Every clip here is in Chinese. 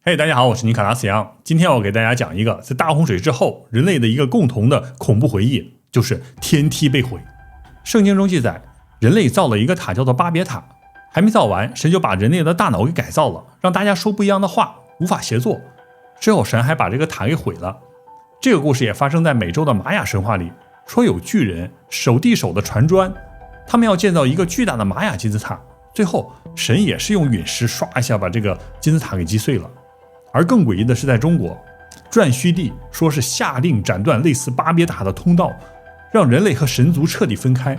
嘿，大家好，我是尼可拉斯杨。今天我给大家讲一个在大洪水之后人类的一个共同的恐怖回忆，就是天梯被毁。圣经中记载，人类造了一个塔叫做巴别塔，还没造完，神就把人类的大脑给改造了，让大家说不一样的话，无法协作。之后神还把这个塔给毁了。这个故事也发生在美洲的玛雅神话里，说有巨人手递手的传砖，他们要建造一个巨大的玛雅金字塔，最后神也是用陨石刷一下把这个金字塔给击碎了。而更诡异的是，在中国，颛顼帝说是下令斩断类似巴别塔的通道，让人类和神族彻底分开，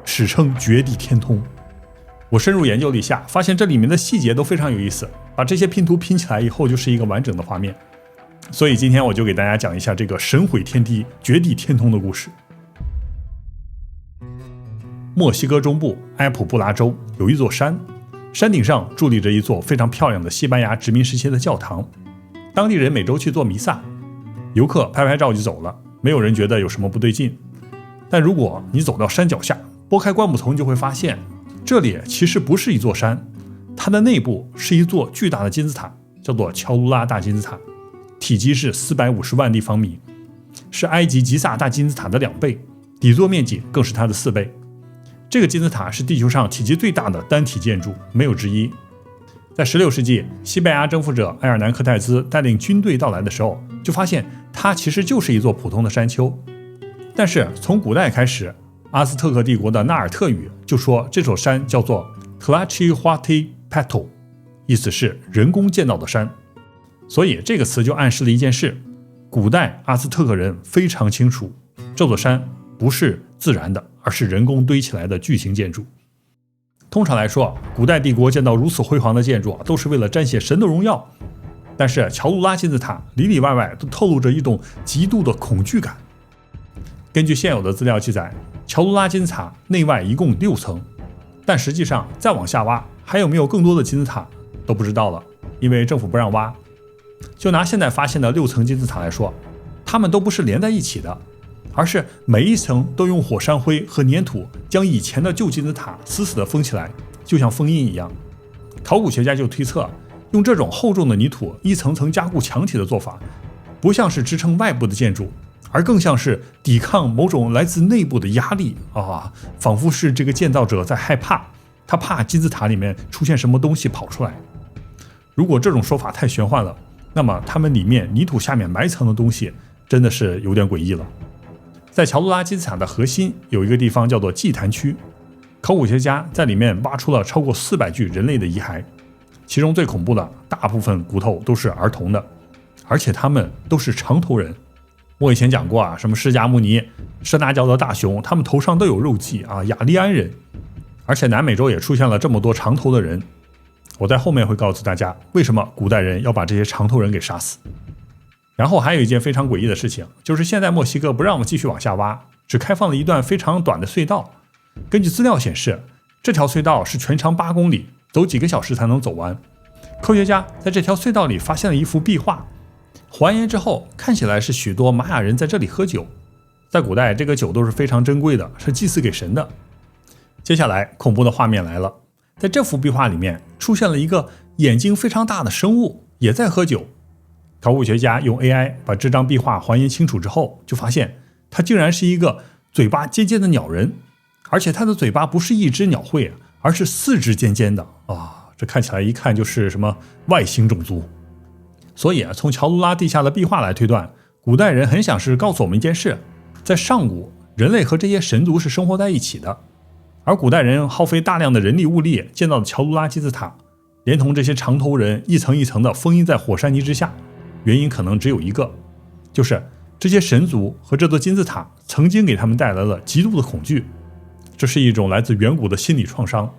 史称绝地天通。我深入研究了一下，发现这里面的细节都非常有意思，把这些拼图拼起来以后就是一个完整的画面。所以今天我就给大家讲一下这个神毁天梯绝地天通的故事。墨西哥中部埃普布拉州有一座山，山顶上伫立着一座非常漂亮的西班牙殖民时期的教堂，当地人每周去做弥撒，游客拍拍照就走了，没有人觉得有什么不对劲。但如果你走到山脚下，拨开灌木丛，就会发现这里其实不是一座山，它的内部是一座巨大的金字塔，叫做乔卢拉大金字塔，体积是450万立方米，是埃及吉萨大金字塔的2倍，底座面积更是它的4倍。这个金字塔是地球上体积最大的单体建筑，没有之一。在16世纪，西班牙征服者埃尔南科泰兹带领军队到来的时候，就发现它其实就是一座普通的山丘。但是从古代开始，阿兹特克帝国的纳尔特语就说这座山叫做 Tlachihuatepetl， 意思是人工建造的山。所以这个词就暗示了一件事，古代阿兹特克人非常清楚，这座山不是自然的，而是人工堆起来的巨型建筑。通常来说，古代帝国建造如此辉煌的建筑都是为了彰显神的荣耀。但是乔卢拉金字塔里里外外都透露着一种极度的恐惧感。根据现有的资料记载，乔卢拉金字塔内外一共6层，但实际上再往下挖，还有没有更多的金字塔都不知道了，因为政府不让挖。就拿现在发现的6层金字塔来说，它们都不是连在一起的，而是每一层都用火山灰和粘土将以前的旧金字塔死死地封起来，就像封印一样。考古学家就推测，用这种厚重的泥土一层层加固墙体的做法，不像是支撑外部的建筑，而更像是抵抗某种来自内部的压力仿佛是这个建造者在害怕，他怕金字塔里面出现什么东西跑出来。如果这种说法太玄幻了，那么他们里面泥土下面埋藏的东西真的是有点诡异了。在乔卢拉金字塔的核心有一个地方叫做祭坛区，考古学家在里面挖出了超过400具人类的遗骸，其中最恐怖的大部分骨头都是儿童的，而且他们都是长头人。我以前讲过什么释迦牟尼、舍那教的大雄，他们头上都有肉髻雅利安人，而且南美洲也出现了这么多长头的人。我在后面会告诉大家为什么古代人要把这些长头人给杀死。然后还有一件非常诡异的事情，就是现在墨西哥不让我们继续往下挖，只开放了一段非常短的隧道。根据资料显示，这条隧道是全长8公里，走几个小时才能走完。科学家在这条隧道里发现了一幅壁画，还原之后看起来是许多玛雅人在这里喝酒。在古代，这个酒都是非常珍贵的，是祭祀给神的。接下来恐怖的画面来了，在这幅壁画里面出现了一个眼睛非常大的生物，也在喝酒。考古学家用 AI 把这张壁画还原清楚之后，就发现它竟然是一个嘴巴尖尖的鸟人，而且它的嘴巴不是一只鸟喙，而是4只尖尖的这看起来一看就是什么外星种族。所以从乔卢拉地下的壁画来推断，古代人很想是告诉我们一件事，在上古人类和这些神族是生活在一起的，而古代人耗费大量的人力物力建造的乔卢拉金字塔，连同这些长头人一层一层的封印在火山泥之下，原因可能只有一个，就是这些神族和这座金字塔曾经给他们带来了极度的恐惧，这是一种来自远古的心理创伤。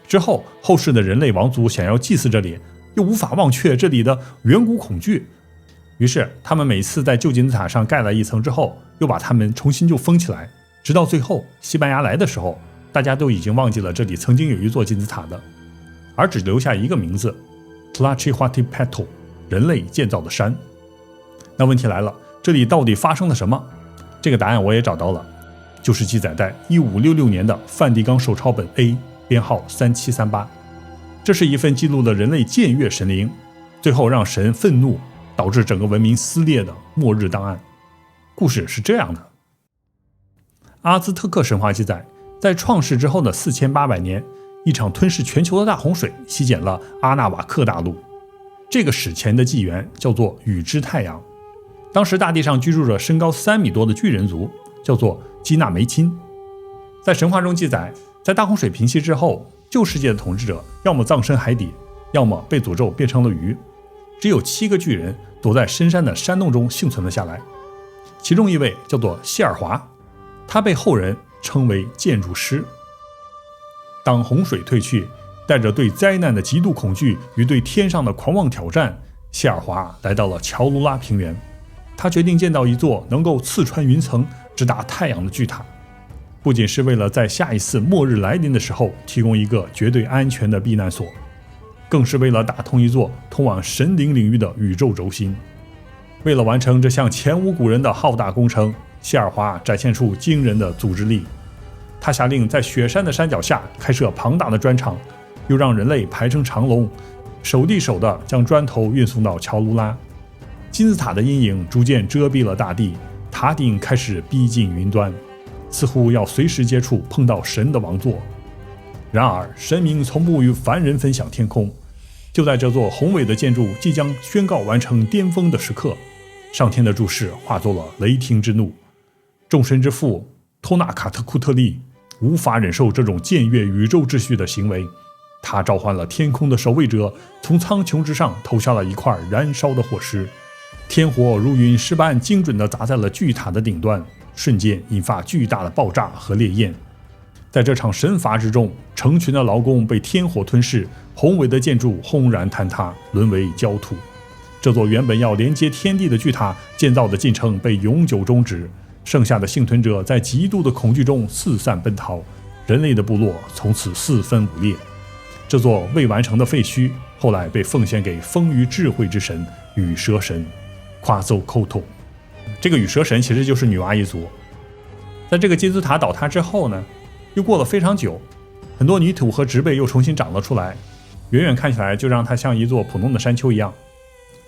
之后后世的人类王族想要祭祀这里，又无法忘却这里的远古恐惧，于是他们每次在旧金字塔上盖了一层之后，又把它们重新就封起来，直到最后西班牙来的时候，大家都已经忘记了这里曾经有一座金字塔的，而只留下一个名字 Tlachihuatepetl， 人类建造的山。那问题来了，这里到底发生了什么？这个答案我也找到了，就是记载在1566年的梵蒂冈手抄本 A 编号3738，这是一份记录了人类僭越神灵，最后让神愤怒，导致整个文明撕裂的末日档案。故事是这样的：阿兹特克神话记载，在创世之后的4800年，一场吞噬全球的大洪水席卷了阿纳瓦克大陆。这个史前的纪元叫做宇之太阳。当时大地上居住着身高3米多的巨人族，叫做基纳梅钦。在神话中记载，在大洪水平息之后，旧世界的统治者要么葬身海底，要么被诅咒变成了鱼。只有7个巨人躲在深山的山洞中幸存了下来。其中一位叫做谢尔华，他被后人称为建筑师。当洪水退去，带着对灾难的极度恐惧与对天上的狂妄挑战，谢尔华来到了乔卢拉平原。他决定建造一座能够刺穿云层、直达太阳的巨塔，不仅是为了在下一次末日来临的时候提供一个绝对安全的避难所，更是为了打通一座通往神灵领域的宇宙轴心。为了完成这项前无古人的浩大工程，谢尔华展现出惊人的组织力。他下令在雪山的山脚下开设庞大的砖厂，又让人类排成长龙，手递手地将砖头运送到乔卢拉。金字塔的阴影逐渐遮蔽了大地，塔顶开始逼近云端，似乎要随时接触碰到神的王座。然而神明从不与凡人分享天空。就在这座宏伟的建筑即将宣告完成巅峰的时刻，上天的注视化作了雷霆之怒。众神之父托纳卡特库特利无法忍受这种僭越宇宙秩序的行为，他召唤了天空的守卫者，从苍穹之上投下了一块燃烧的火石。天火如陨石般精准地砸在了巨塔的顶端，瞬间引发巨大的爆炸和烈焰。在这场神罚之中，成群的劳工被天火吞噬，宏伟的建筑轰然坍塌，沦为焦土。这座原本要连接天地的巨塔建造的进程被永久终止，剩下的幸存者在极度的恐惧中四散奔逃，人类的部落从此四分五裂。这座未完成的废墟后来被奉献给丰腴智慧之神羽蛇神夸邹寇托。这个羽蛇神其实就是女娲一族。在这个金字塔倒塌之后呢，又过了非常久，很多泥土和植被又重新长了出来，远远看起来就让它像一座普通的山丘一样。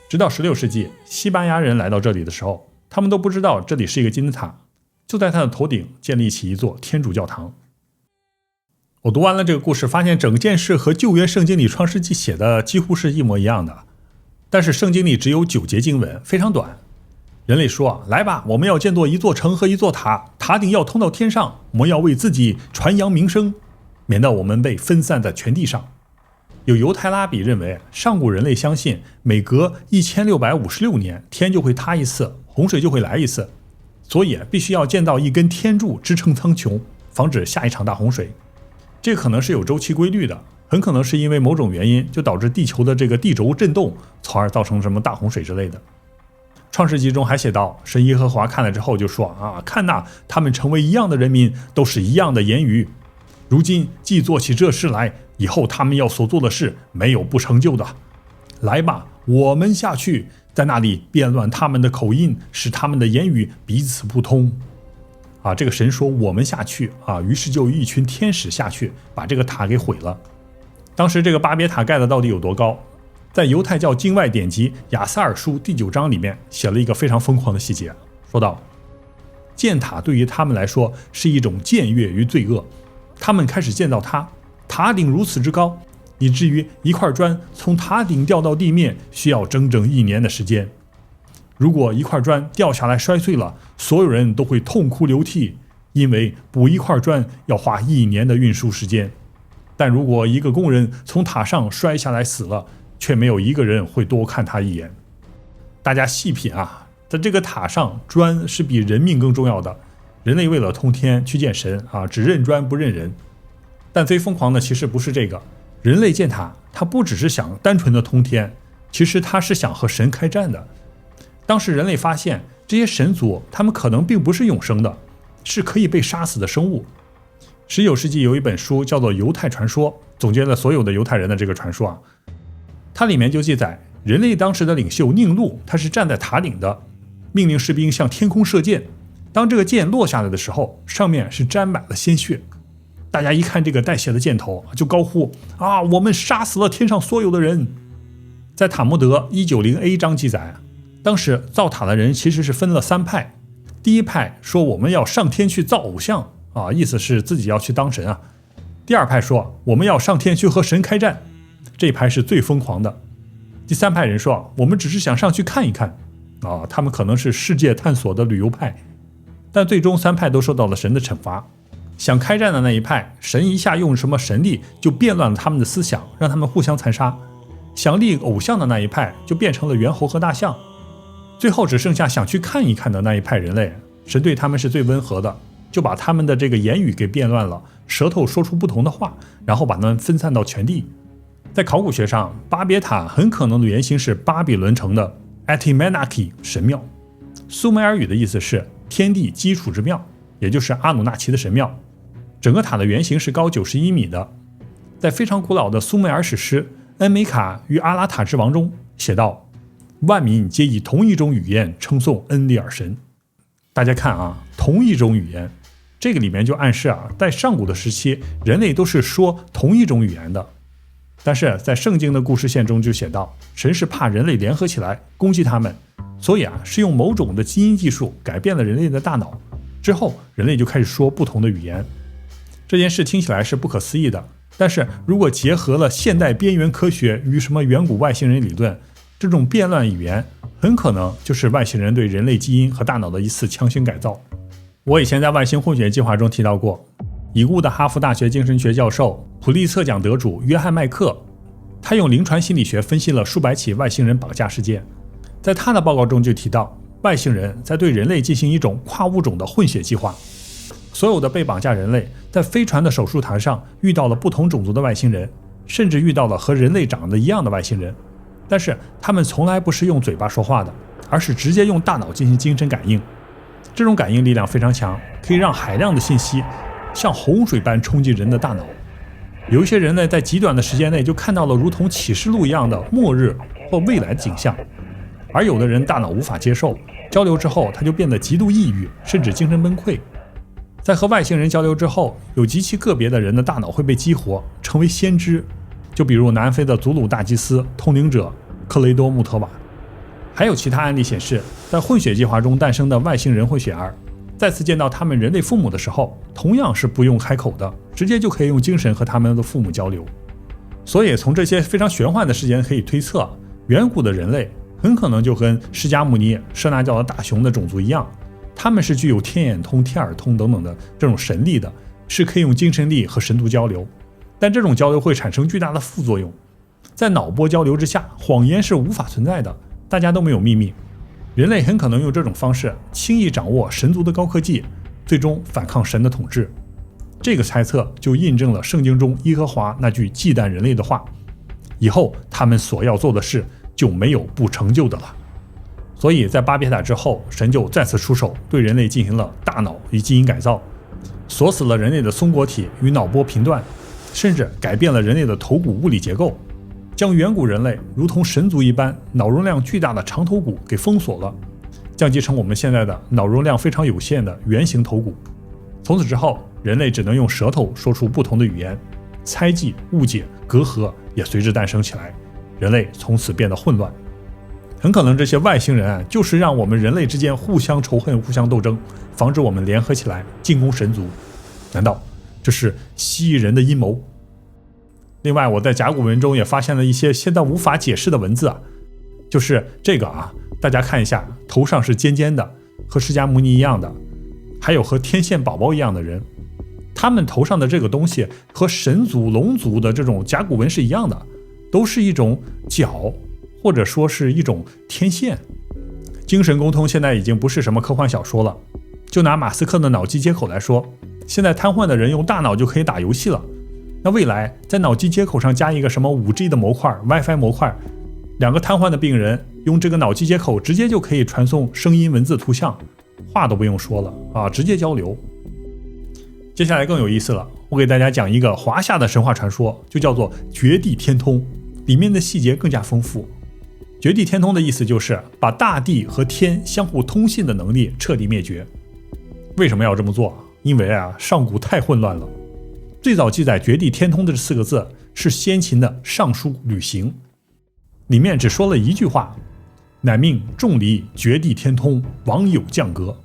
直到16世纪，西班牙人来到这里的时候，他们都不知道这里是一个金字塔，就在它的头顶建立起一座天主教堂。我读完了这个故事，发现整件事和旧约圣经里创世纪写的几乎是一模一样的，但是圣经里只有9节经文，非常短。人类说，来吧，我们要建造一座城和一座塔，塔顶要通到天上，我们要为自己传扬名声，免得我们被分散在全地上。有犹太拉比认为，上古人类相信每隔1656年天就会塌一次，洪水就会来一次，所以必须要建造一根天柱支撑苍穹，防止下一场大洪水。这可能是有周期规律的，很可能是因为某种原因就导致地球的这个地轴震动，从而造成什么大洪水之类的。创世纪中还写道，神耶和华看了之后就说，看哪，他们成为一样的人民，都是一样的言语。如今既做起这事来，以后他们要所做的事没有不成就的。来吧，我们下去，在那里变乱他们的口音，使他们的言语彼此不通。这个神说我们下去于是就有一群天使下去，把这个塔给毁了。当时这个巴别塔盖的到底有多高？在犹太教经外典籍亚撒尔书第9章里面写了一个非常疯狂的细节，说道，建塔对于他们来说是一种僭越与罪恶，他们开始建造它，塔顶如此之高，以至于一块砖从塔顶掉到地面需要整整1年的时间。如果一块砖掉下来摔碎了，所有人都会痛哭流涕，因为补一块砖要花1年的运输时间。但如果一个工人从塔上摔下来死了，却没有一个人会多看他一眼。大家细品在这个塔上，砖是比人命更重要的。人类为了通天去见神只认砖不认人。但最疯狂的其实不是这个，人类建塔，他不只是想单纯的通天，其实他是想和神开战的。当时人类发现，这些神族他们可能并不是永生的，是可以被杀死的生物。19世纪有一本书叫做《犹太传说》，总结了所有的犹太人的这个传说它里面就记载，人类当时的领袖宁禄，他是站在塔顶的，命令士兵向天空射箭。当这个箭落下来的时候，上面是沾满了鲜血。大家一看这个带血的箭头，就高呼我们杀死了天上所有的人。在塔木德 190A 章记载，当时造塔的人其实是分了3派。第一派说我们要上天去造偶像啊，意思是自己要去当神啊。第二派说我们要上天去和神开战，这一派是最疯狂的。第三派人说我们只是想上去看一看啊，他们可能是世界探索的旅游派。但最终3派都受到了神的惩罚。想开战的那一派，神一下用什么神力就变乱了他们的思想，让他们互相残杀。想立偶像的那一派就变成了猿猴和大象。最后只剩下想去看一看的那一派人类，神对他们是最温和的，就把他们的这个言语给变乱了，舌头说出不同的话，然后把他们分散到全地。在考古学上，巴别塔很可能的原型是巴比伦城的 Atimenaki 神庙，苏美尔语的意思是天地基础之庙，也就是阿努纳奇的神庙。整个塔的原型是高91米的。在非常古老的苏美尔史诗《恩美卡与阿拉塔之王》中写道，万民皆以同一种语言称颂恩利尔神。大家看啊，同一种语言，这个里面就暗示啊，在上古的时期，人类都是说同一种语言的。但是在圣经的故事线中就写道，神是怕人类联合起来攻击他们，所以是用某种的基因技术改变了人类的大脑，之后人类就开始说不同的语言。这件事听起来是不可思议的，但是如果结合了现代边缘科学与什么远古外星人理论，这种变乱语言很可能就是外星人对人类基因和大脑的一次强行改造。我以前在外星混血计划中提到过，已故的哈佛大学精神学教授普利策奖得主约翰麦克，他用临床心理学分析了数百起外星人绑架事件。在他的报告中就提到，外星人在对人类进行一种跨物种的混血计划。所有的被绑架人类在飞船的手术台上遇到了不同种族的外星人，甚至遇到了和人类长得一样的外星人，但是他们从来不是用嘴巴说话的，而是直接用大脑进行精神感应。这种感应力量非常强，可以让海量的信息像洪水般冲击人的大脑。有一些人类在极短的时间内就看到了如同启示录一样的末日或未来的景象，而有的人大脑无法接受，交流之后他就变得极度抑郁，甚至精神崩溃。在和外星人交流之后，有极其个别的人的大脑会被激活，成为先知，就比如南非的祖鲁大祭司通灵者克雷多穆特瓦。还有其他案例显示，在混血计划中诞生的外星人混血儿，再次见到他们人类父母的时候，同样是不用开口的，直接就可以用精神和他们的父母交流。所以从这些非常玄幻的事件可以推测，远古的人类很可能就跟释迦牟尼、舍那教的大雄的种族一样，他们是具有天眼通、天耳通等等的这种神力的，是可以用精神力和神族交流。但这种交流会产生巨大的副作用，在脑波交流之下，谎言是无法存在的，大家都没有秘密。人类很可能用这种方式轻易掌握神族的高科技，最终反抗神的统治。这个猜测就印证了圣经中耶和华那句忌惮人类的话，以后他们所要做的事就没有不成就的了。所以在巴别塔之后，神就再次出手，对人类进行了大脑与基因改造，锁死了人类的松果体与脑波频段，甚至改变了人类的头骨物理结构，将远古人类如同神族一般脑容量巨大的长头骨给封锁了，降级成我们现在的脑容量非常有限的圆形头骨。从此之后，人类只能用舌头说出不同的语言，猜忌、误解、隔阂也随之诞生起来，人类从此变得混乱。很可能这些外星人就是让我们人类之间互相仇恨、互相斗争，防止我们联合起来进攻神族。难道这是蜥蜴人的阴谋？另外，我在甲骨文中也发现了一些现在无法解释的文字就是这个大家看一下，头上是尖尖的，和释迦牟尼一样的，还有和天线宝宝一样的人，他们头上的这个东西和神族、龙族的这种甲骨文是一样的，都是一种角，或者说是一种天线。精神沟通现在已经不是什么科幻小说了，就拿马斯克的脑机接口来说，现在瘫痪的人用大脑就可以打游戏了。那未来在脑机接口上加一个什么 5G 的模块、WiFi 模块，两个瘫痪的病人用这个脑机接口直接就可以传送声音、文字、图像，话都不用说了直接交流。接下来更有意思了，我给大家讲一个华夏的神话传说，就叫做绝地天通，里面的细节更加丰富。绝地天通的意思就是把大地和天相互通信的能力彻底灭绝。为什么要这么做？因为上古太混乱了。最早记载绝地天通的这4个字是先秦的尚书吕行。里面只说了一句话：乃命仲离绝地天通，王有降格。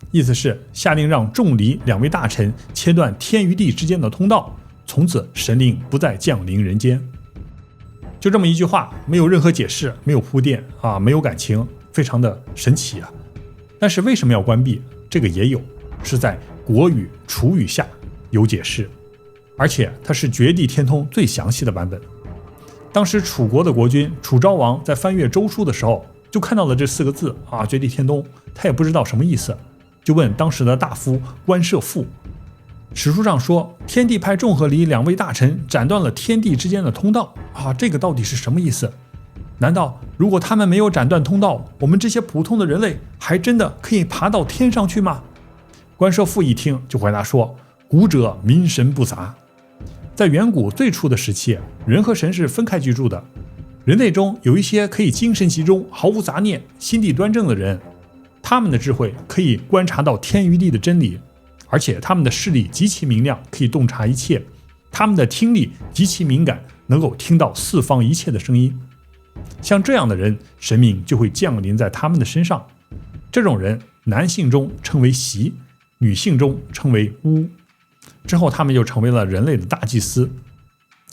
意思是下令让仲离2位大臣切断天与地之间的通道，从此神灵不再降临人间。就这么一句话，没有任何解释，没有铺垫啊，没有感情，非常的神奇啊。但是为什么要关闭？这个也有，是在国语、楚语下有解释，而且它是绝地天通最详细的版本。当时楚国的国君楚昭王在翻阅周书的时候，就看到了这4个字啊，绝地天通，他也不知道什么意思，就问当时的大夫关涉父。史书上说，天帝派仲和离2位大臣斩断了天地之间的通道啊，这个到底是什么意思？难道如果他们没有斩断通道，我们这些普通的人类还真的可以爬到天上去吗？关涉父一听就回答说，古者民神不杂。在远古最初的时期，人和神是分开居住的，人类中有一些可以精神集中、毫无杂念、心地端正的人，他们的智慧可以观察到天与地的真理，而且他们的视力极其明亮，可以洞察一切，他们的听力极其敏感，能够听到四方一切的声音。像这样的人，神明就会降临在他们的身上。这种人，男性中称为习，女性中称为巫。之后他们就成为了人类的大祭司。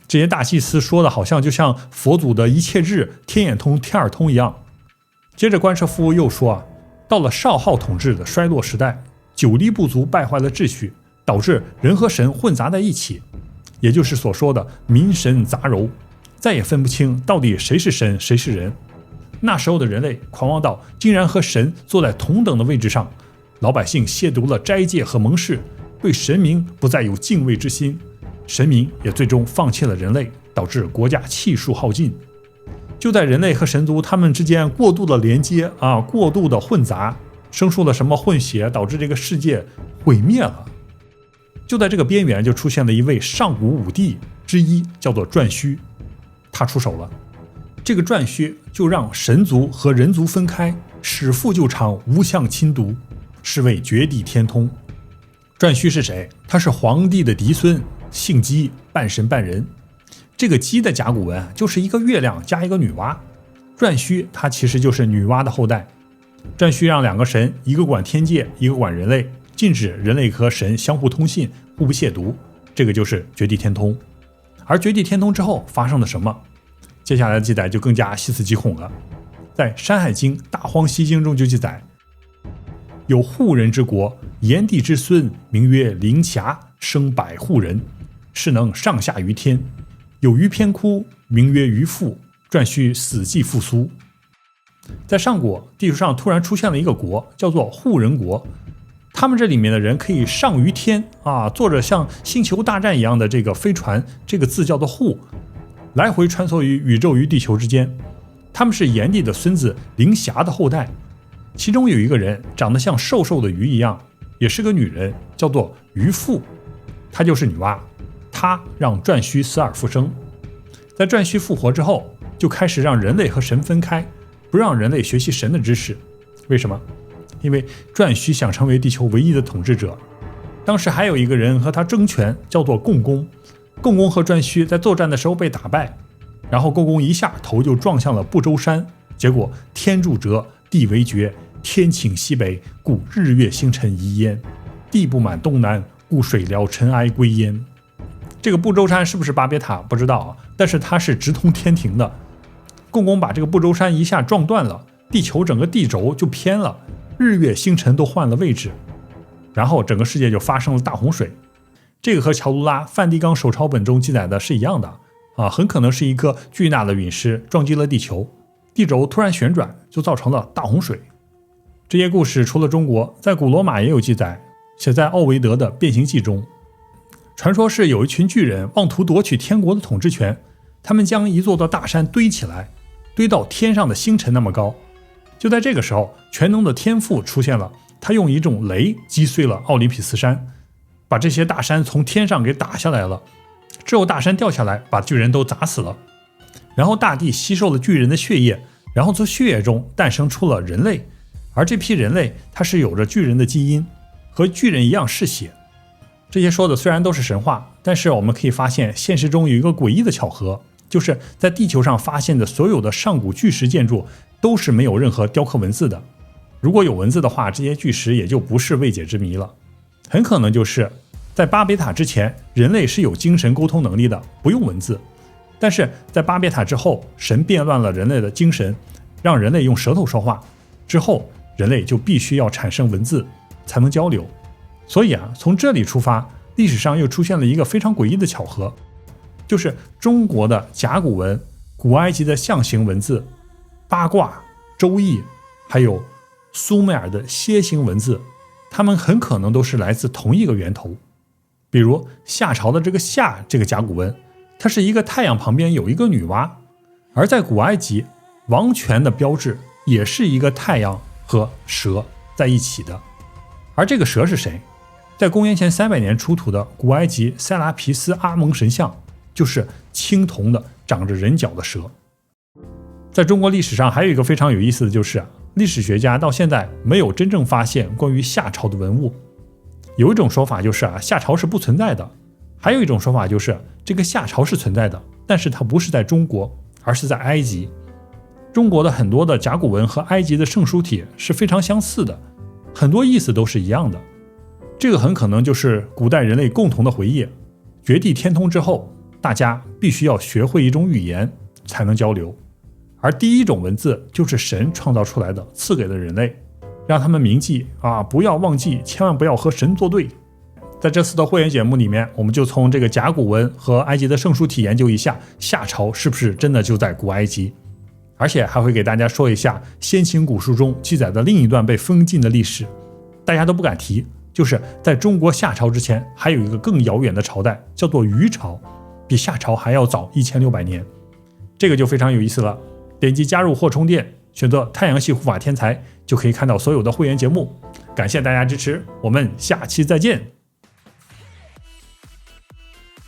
这些大祭司说的好像就像佛祖的一切智、天眼通、天耳通一样。接着关涉父又说到了少昊统治的衰落时代，酒力不足败坏了秩序，导致人和神混杂在一起，也就是所说的民神杂糅，再也分不清到底谁是神谁是人。那时候的人类狂妄到竟然和神坐在同等的位置上，老百姓亵渎了斋戒和盟誓，对神明不再有敬畏之心，神明也最终放弃了人类，导致国家气数耗尽。就在人类和神族他们之间过度的连接过度的混杂，生出了什么混血，导致这个世界毁灭了。就在这个边缘，就出现了一位上古五帝之一，叫做颛顼，他出手了。这个颛顼就让神族和人族分开，使父就长，无相亲独，是谓绝地天通。颛顼是谁？他是皇帝的嫡孙，姓姬，半神半人。这个姬的甲骨文就是一个月亮加一个女娲，颛顼他其实就是女娲的后代。颛顼让2个神，一个管天界，一个管人类，禁止人类和神相互通信，互不亵渎，这个就是绝地天通。而绝地天通之后发生了什么？接下来的记载就更加细思极恐了。在《山海经·大荒西经》中就记载，有户人之国，炎帝之孙，名曰灵姹，生100户人，是能上下于天。有于偏窟，名曰于父，颛顼死祭复苏。在上古，地球上突然出现了一个国，叫做户人国。他们这里面的人可以上于天坐着像星球大战一样的这个飞船，这个字叫做户，来回穿梭于宇宙与地球之间。他们是炎帝的孙子灵姹的后代，其中有一个人长得像瘦瘦的鱼一样，也是个女人，叫做鱼父，她就是女娲。她让颛顼死而复生。在颛顼复活之后，就开始让人类和神分开，不让人类学习神的知识。为什么？因为颛顼想成为地球唯一的统治者。当时还有一个人和他争权，叫做共工。共工和颛顼在作战的时候被打败，然后共工一下头就撞向了不周山，结果天柱折，地为绝，天倾西北，故日月星辰移焉；地不满东南，故水潦尘埃归焉。这个不周山是不是巴别塔不知道但是它是直通天庭的。共工把这个不周山一下撞断了，地球整个地轴就偏了，日月星辰都换了位置，然后整个世界就发生了大洪水。这个和乔卢拉梵蒂冈手抄本中记载的是一样的很可能是一颗巨大的陨石撞击了地球，地轴突然旋转，就造成了大洪水。这些故事除了中国，在古罗马也有记载，写在奥维德的《变形记》中。传说是有一群巨人妄图夺取天国的统治权，他们将一座座大山堆起来，堆到天上的星辰那么高。就在这个时候，全能的天父出现了，他用一种雷击碎了奥林匹斯山，把这些大山从天上给打下来了。之后大山掉下来，把巨人都砸死了。然后大地吸收了巨人的血液，然后从血液中诞生出了人类。而这批人类，它是有着巨人的基因，和巨人一样嗜血。这些说的虽然都是神话，但是我们可以发现现实中有一个诡异的巧合，就是在地球上发现的所有的上古巨石建筑都是没有任何雕刻文字的。如果有文字的话，这些巨石也就不是未解之谜了，很可能就是在巴别塔之前，人类是有精神沟通能力的，不用文字。但是在巴别塔之后，神变乱了人类的精神，让人类用舌头说话，之后人类就必须要产生文字才能交流。所以从这里出发，历史上又出现了一个非常诡异的巧合，就是中国的甲骨文、古埃及的象形文字、八卦、周易，还有苏美尔的楔形文字，它们很可能都是来自同一个源头。比如夏朝的这个夏这个甲骨文，它是一个太阳旁边有一个女娲，而在古埃及，王权的标志也是一个太阳和蛇在一起的。而这个蛇是谁？在公元前300年出土的古埃及塞拉皮斯阿蒙神像，就是青铜的长着人角的蛇。在中国历史上还有一个非常有意思的，就是历史学家到现在没有真正发现关于夏朝的文物。有一种说法就是夏朝是不存在的，还有一种说法就是这个夏朝是存在的，但是它不是在中国，而是在埃及。中国的很多的甲骨文和埃及的圣书体是非常相似的，很多意思都是一样的。这个很可能就是古代人类共同的回忆。绝地天通之后，大家必须要学会一种语言才能交流，而第一种文字就是神创造出来的，赐给了人类，让他们铭记不要忘记，千万不要和神作对。在这次的会员节目里面，我们就从这个甲骨文和埃及的圣书体研究一下夏朝是不是真的就在古埃及，而且还会给大家说一下先秦古书中记载的另一段被封禁的历史，大家都不敢提，就是在中国夏朝之前还有一个更遥远的朝代，叫做虞朝，比夏朝还要早1600年。这个就非常有意思了，点击加入或充电，选择太阳系护法天才，就可以看到所有的会员节目。感谢大家支持，我们下期再见。